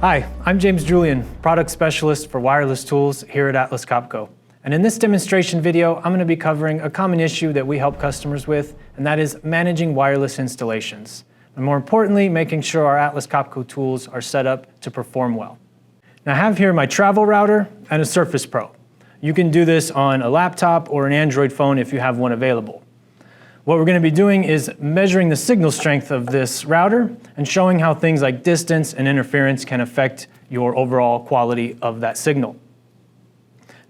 Hi, I'm James Julian, Product Specialist for Wireless Tools here at Atlas Copco. And in this demonstration video, I'm going to be covering a common issue that we help customers with, and that is managing wireless installations. And more importantly, making sure our Atlas Copco tools are set up to perform well. Now I have here my travel router and a Surface Pro. You can do this on a laptop or an Android phone if you have one available. What we're going to be doing is measuring the signal strength of this router and showing how things like distance and interference can affect your overall quality of that signal.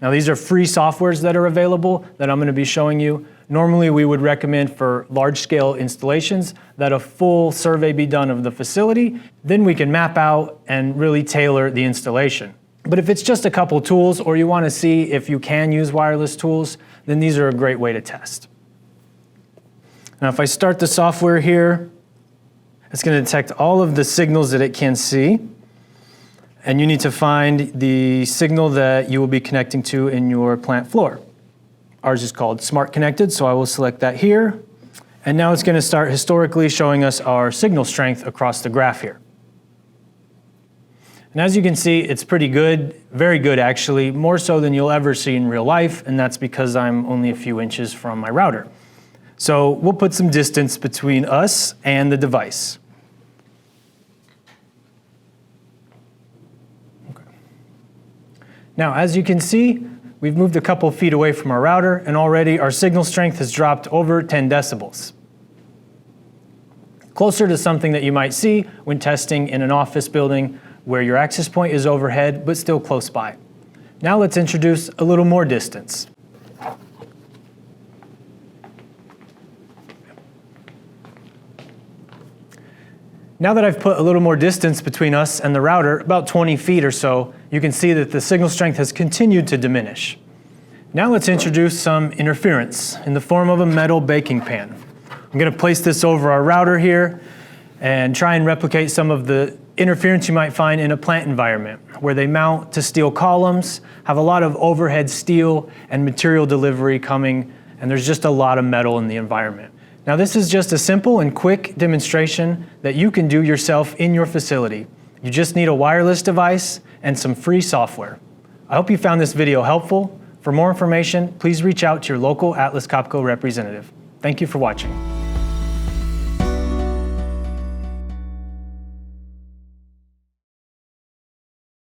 Now these are free softwares that are available that I'm going to be showing you. Normally we would recommend for large-scale installations that a full survey be done of the facility. Then we can map out and really tailor the installation. But if it's just a couple tools or you want to see if you can use wireless tools, then these are a great way to test. Now if I start the software here, it's going to detect all of the signals that it can see. And you need to find the signal that you will be connecting to in your plant floor. Ours is called Smart Connected, so I will select that here. And now it's going to start historically showing us our signal strength across the graph here. And as you can see, it's pretty good, very good actually, more so than you'll ever see in real life, and that's because I'm only a few inches from my router. So we'll put some distance between us and the device. Okay. Now, as you can see, we've moved a couple feet away from our router, and already our signal strength has dropped over 10 decibels. Closer to something that you might see when testing in an office building where your access point is overhead, but still close by. Now let's introduce a little more distance. Now that I've put a little more distance between us and the router, about 20 feet or so, you can see that the signal strength has continued to diminish. Now let's introduce some interference in the form of a metal baking pan. I'm going to place this over our router here and try and replicate some of the interference you might find in a plant environment where they mount to steel columns, have a lot of overhead steel and material delivery coming, and there's just a lot of metal in the environment. Now this is just a simple and quick demonstration that you can do yourself in your facility. You just need a wireless device and some free software. I hope you found this video helpful. For more information, please reach out to your local Atlas Copco representative. Thank you for watching.